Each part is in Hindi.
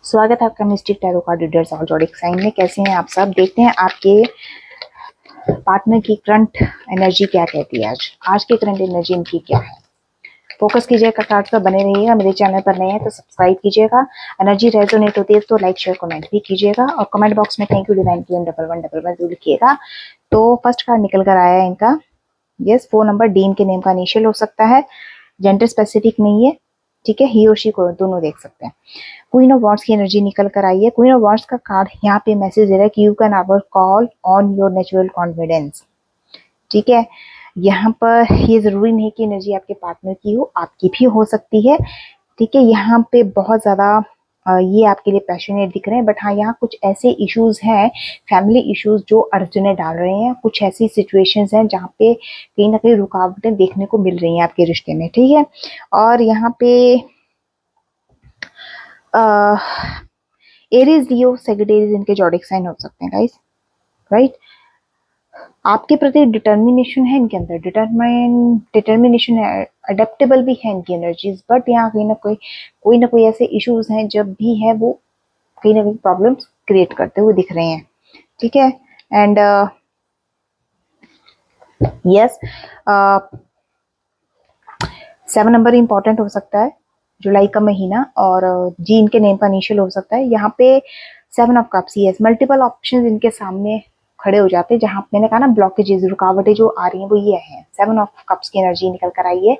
स्वागत है आपका मिस्टिक टैरो कार्ड रीडर्स और जोडिक साइन में। कैसे हैं आप सब? देखते हैं आपके पार्टनर की करंट एनर्जी क्या कहती है। आज की करंट एनर्जी इनकी क्या है। फोकस कीजिएगा कार्ड पर, बने रहिएगा। मेरे चैनल पर नए हैं तो सब्सक्राइब कीजिएगा। एनर्जी रेजोनेट होती है तो लाइक शेयर कमेंट भी कीजिएगा और कमेंट बॉक्स में थैंक यू डिवाइन की 1111 जरूर लिखिएगा। तो फर्स्ट कार्ड निकल कर आया है इनका। यस, 4 नंबर डीन के नेम का इनिशियल हो सकता है। जेंडर स्पेसिफिक नहीं है, ठीक है। ही और शी को दोनों देख सकते हैं। क्वीन ऑफ वॉन्ड्स की एनर्जी निकल कर आई है। क्वीन ऑफ वॉन्ड्स का कार्ड यहाँ पे मैसेज दे रहा है कि you can our call on your natural confidence, ठीक है। यहाँ पर ये जरूरी नहीं कि एनर्जी आपके पार्टनर की हो, आपकी भी हो सकती है, ठीक है। यहाँ पे बहुत ज्यादा ये आपके लिए पैशनेट दिख रहे हैं, बट हाँ यहाँ कुछ ऐसे इश्यूज हैं, फैमिली इश्यूज जो अड़चने डाल रहे हैं। कुछ ऐसी सिचुएशंस हैं जहाँ पे कहीं ना कहीं रुकावटें देखने को मिल रही हैं आपके रिश्ते में, ठीक है। और यहाँ पे एरीज, लियो, सेजिटेरियस इनके जोडिक साइन हो सकते हैं गाइस, राइट। आपके प्रति डिटर्मिनेशन है इनके अंदर, डिटर्मिनेशन है, अडेप्टेबल भी है इनकी एनर्जीज, बट यहाँ कोई ना कोई ऐसे इश्यूज हैं जब भी है वो कहीं ना कहीं प्रॉब्लम्स क्रिएट करते हुए दिख रहे हैं, ठीक है। एंड यस, 7 नंबर इंपॉर्टेंट हो सकता है, जुलाई का महीना, और जी इनके नेम का इनिशियल हो सकता है। यहाँ पे 7 of cups, yes, multiple options इनके सामने खड़े हो जाते हैं। जहां मैंने कहा ना ब्लॉकेजेस, रुकावटें जो आ रही हैं वो ये हैं। 7 ऑफ कप्स की एनर्जी निकल कर आई है।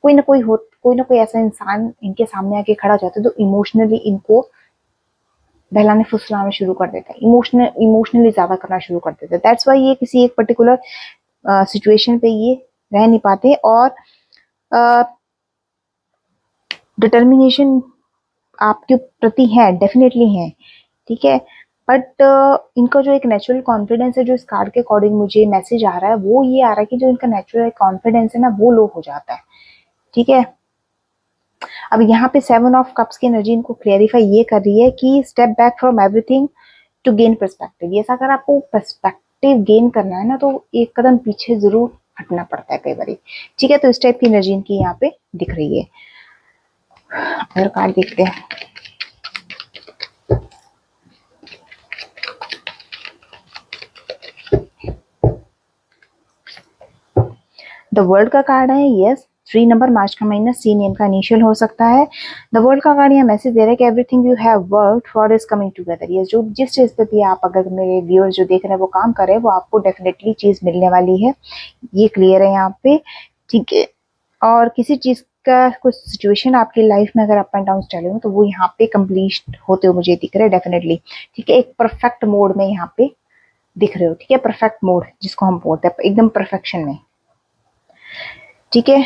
कोई ना कोई ऐसा इंसान इनके सामने आके खड़ा हो जाता है तो इमोशनली इनको बहलाने फुसलाना शुरू कर देता है, इमोशनली ज्यादा करना शुरू कर देता है। दैट्स वाई ये किसी एक पर्टिकुलर सिचुएशन पे ये रह नहीं पाते। और डिटर्मिनेशन आपके प्रति है, डेफिनेटली है, ठीक है। बट इनका जो एक नेचुरल कॉन्फिडेंस है, जो इस कार्ड के अकॉर्डिंग मुझे मैसेज आ रहा है, वो ये आ रहा है कि जो इनका नेचुरल कॉन्फिडेंस है ना वो लो हो जाता है, ठीक है। अब यहाँ पे 7 ऑफ कप्स की एनर्जी इनको क्लियरिफाई ये कर रही है कि step back from everything to gain perspective. ये अगर आपको पर्सपेक्टिव गेन करना है ना तो एक कदम पीछे जरूर हटना पड़ता है कई बार, ठीक है। तो इस टाइप की एनर्जी इनकी यहाँ पे दिख रही है। अगर कार्ड देखते हैं, द वर्ल्ड का कार्ड है। यस, 3 नंबर, मार्च का महीना, सी नेम का इनिशियल हो सकता है। द वर्ल्ड का कार्ड यहाँ मैसेज दे रहा है कि everything you have worked for is coming together. ये जो जिस चीज पे भी आप, अगर मेरे व्यूअर्स जो देख रहे हैं वो काम कर रहे हैं, वो आपको डेफिनेटली चीज मिलने वाली है, ये क्लियर है यहाँ पे, ठीक है। और किसी चीज का कुछ सिचुएशन आपकी लाइफ में अगर अप एंड डाउन चले हो तो वो यहाँ पे कंप्लीट होते हुए मुझे दिख रहे हैं डेफिनेटली, ठीक है। एक परफेक्ट मोड में यहाँ पे दिख रहे हो, ठीक है। परफेक्ट मोड जिसको हम बोलते हैं, एकदम परफेक्शन में, ठीक है।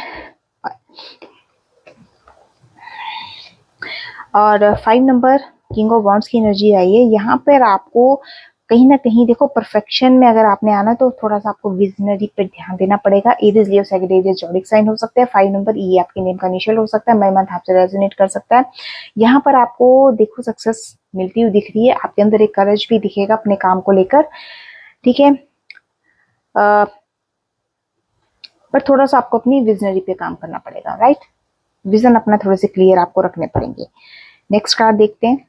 और 5 नंबर, किंग ऑफ वॉन्ड्स की एनर्जी आई है। यहाँ पर आपको कहीं ना कहीं देखो, परफेक्शन में अगर आपने आना तो थोड़ा सा आपको विजनरी पे ध्यान देना पड़ेगा। एरीज, लियो, सैजिटेरियस जोडिक साइन हो सकते हैं। 5 नंबर, ये आपके नेम का इनिशियल हो सकता है। मई मंथ आपसे रेजोनेट कर सकता है। यहाँ पर आपको देखो सक्सेस मिलती हुई दिख रही है। आपके अंदर एक करेज भी दिखेगा अपने काम को लेकर, ठीक है। पर थोड़ा सा आपको अपनी विजनरी पे काम करना पड़ेगा, राइट। विजन अपना थोड़े से क्लियर आपको रखने पड़ेंगे। नेक्स्ट कार्ड देखते हैं।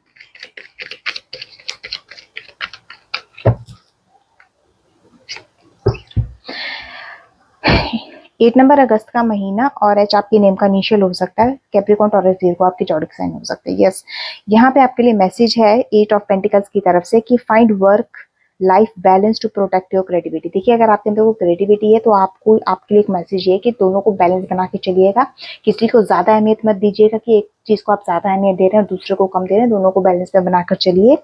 एट नंबर, अगस्त का महीना, और एच आपके नेम का इनिशियल हो सकता है। कैप्रिकॉर्न, टॉरस, वर्गो आपके जोडिक साइन हो सकते हैं। यस, यहाँ पे आपके लिए मैसेज है 8 ऑफ पेंटिकल्स की तरफ से कि find work life balance to protect your creativity. देखिए, अगर आपके अंदर वो क्रिएटिविटी है तो आपको, आपके लिए एक मैसेज ये है कि दोनों को बैलेंस बना के चलिएगा। किसी को ज्यादा अहमियत मत दीजिएगा कि एक चीज को आप ज्यादा अहमियत दे रहे हैं और दूसरे को कम दे रहे हैं। दोनों को बैलेंस में बनाकर चलिए,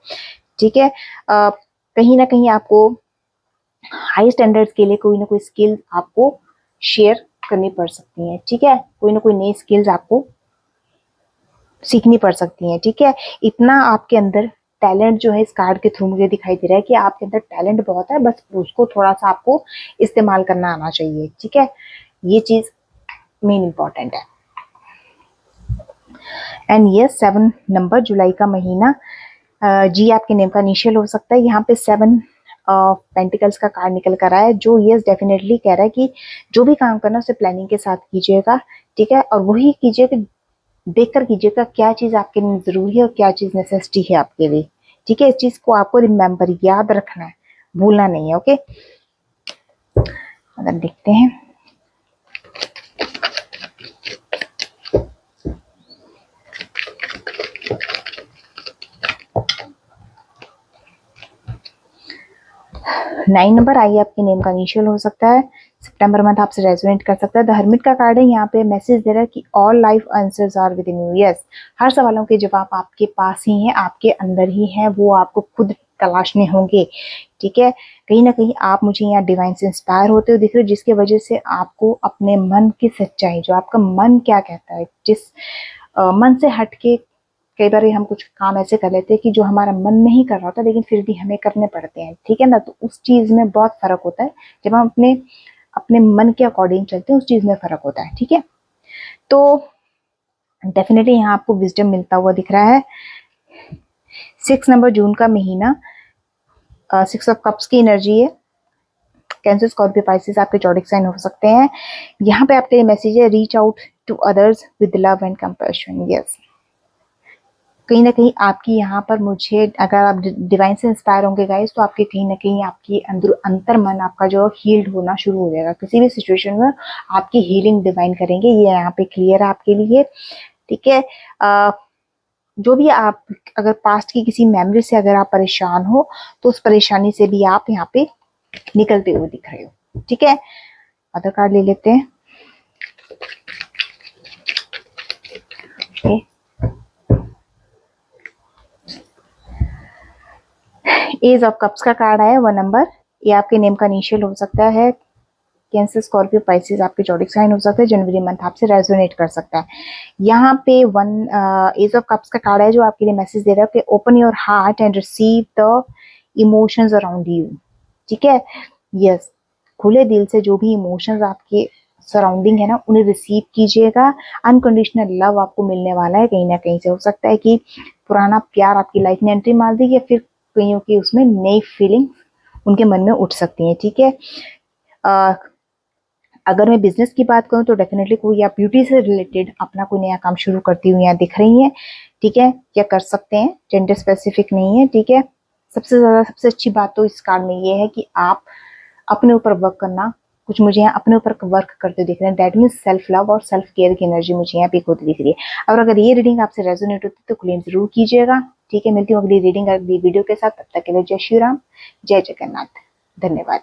ठीक है। कहीं ना कहीं आपको हाई स्टैंडर्ड्स के लिए कोई ना कोई स्किल आपको शेयर करनी पड़ सकती है, ठीक है। कोई ना कोई नई स्किल्स आपको सीखनी पड़ सकती हैं, ठीक है। इतना आपके अंदर टैलेंट जो है इस कार्ड के थ्रू मुझे दिखाई दे रहा है कि आपके अंदर टैलेंट बहुत है, बस उसको थोड़ा सा आपको इस्तेमाल करना आना चाहिए, ठीक है। ये चीज मेन इंपॉर्टेंट है। एंड ये 7 नंबर, जुलाई का महीना, जी आपके नेम का इनिशियल हो सकता है। यहाँ पे 7 पेंटिकल्स का कार्ड निकल कर आया है, जो यस डेफिनेटली कह रहा है कि जो भी काम करना उसे प्लानिंग के साथ कीजिएगा, ठीक है। और वही कीजिए कि देखकर कीजिएगा क्या चीज़ आपके लिए ज़रूरी है और क्या चीज़ नेसेसिटी है आपके लिए। ठीक है, इस चीज़ को आपको रिमेम्बर याद रखना है, भूलना नहीं है। ओके, अगर देखते हैं नाइन नंबर, आइए आपके नेम का इनिशियल हो सकता है, सितंबर मंथ आपसे रेजोनेट कर सकता है। द हर्मिट का कार्ड है, यहाँ पे मैसेज दे रहा है कि all life answers are within you. Yes, हर सवालों के जवाब आपके पास ही हैं, आपके अंदर ही हैं, वो आपको खुद तलाशने होंगे। ठीक है, कहीं ना कहीं आप मुझे यहाँ डिवाइन से इंस्पायर होते हुए दिख रहे हो, जिसकी वजह से आपको अपने मन की सच्चाई, जो आपका मन क्या कहता है, जिस मन से हट के कई बार हम कुछ काम ऐसे कर लेते हैं कि जो हमारा मन नहीं कर रहा होता लेकिन फिर भी हमें करने पड़ते हैं। ठीक है ना, तो उस चीज में बहुत फर्क होता है। जब हम अपने अपने मन के अकॉर्डिंग चलते हैं उस चीज में फर्क होता है। ठीक है, तो डेफिनेटली यहाँ आपको विजडम मिलता हुआ दिख रहा है। 6 नंबर, जून का महीना, 6 ऑफ कप्स की एनर्जी है। कैंसर, स्कॉर्पियो, पाइसेस आपके जॉडिक साइन हो सकते हैं। यहाँ पे आपके लिए मैसेज है, reach out to others with love and compassion. Yes, कहीं ना कहीं आपकी यहाँ पर मुझे, अगर आप डिवाइन से इंस्पायर होंगे गाइस, तो आपके कहीं ना कहीं आपकी अंदर अंतर मन आपका जो हील्ड होना शुरू हो जाएगा। किसी भी सिचुएशन में आपकी हीलिंग डिवाइन करेंगे, ये यहाँ पे क्लियर है आपके लिए। ठीक है, जो भी आप, अगर पास्ट की किसी मेमोरी से अगर आप परेशान हो तो उस परेशानी से भी आप यहाँ पे निकलते हुए दिख रहे हो। ठीक है, अदर कार्ड ले लेते हैं। okay. एज ऑफ कप्स का कार्ड आया, 1 नंबर, ये आपके नेम का इनिशियल हो सकता है। कैंसर, स्कॉर्पियो, पाइसेस आपके जॉडिक साइन हो सकता है। जनवरी मंथ आपसे रेजोनेट कर सकता है। यहाँ पे एज ऑफ कप्स का कार्ड है, जो आपके लिए मैसेज दे रहा है कि open your heart and receive the emotions around you. ठीक है, यस, खुले दिल से जो भी इमोशंस आपके सराउंडिंग है ना, उन्हें रिसीव कीजिएगा। अनकंडीशनल लव आपको मिलने वाला है। कहीं ना कहीं से हो सकता है कि पुराना प्यार आपकी लाइफ में एंट्री मार दी, या फिर कईयों की उसमें नई फीलिंग उनके मन में उठ सकती है। ठीक है, अगर मैं बिजनेस की बात करूं तो डेफिनेटली कोई आप ब्यूटी से रिलेटेड अपना कोई नया काम शुरू करती हुई यहाँ दिख रही हैं। ठीक है, या कर सकते हैं, जेंडर स्पेसिफिक नहीं है। ठीक है, सबसे अच्छी बात तो इस कार्ड में ये है कि आप अपने ऊपर वर्क करना, कुछ मुझे यहाँ अपने ऊपर वर्क करते दिख रहे हैं। दैट मीन्स सेल्फ लव और सेल्फ केयर की एनर्जी मुझे यहाँ पिक होती दिख रही है। और अगर ये रीडिंग आपसे रेजोनेट होती है तो क्लेम जरूर कीजिएगा। ठीक है, मिलती हूँ अगली रीडिंग अगली वीडियो के साथ। तब तक के लिए जय श्री राम, जय जगन्नाथ, धन्यवाद।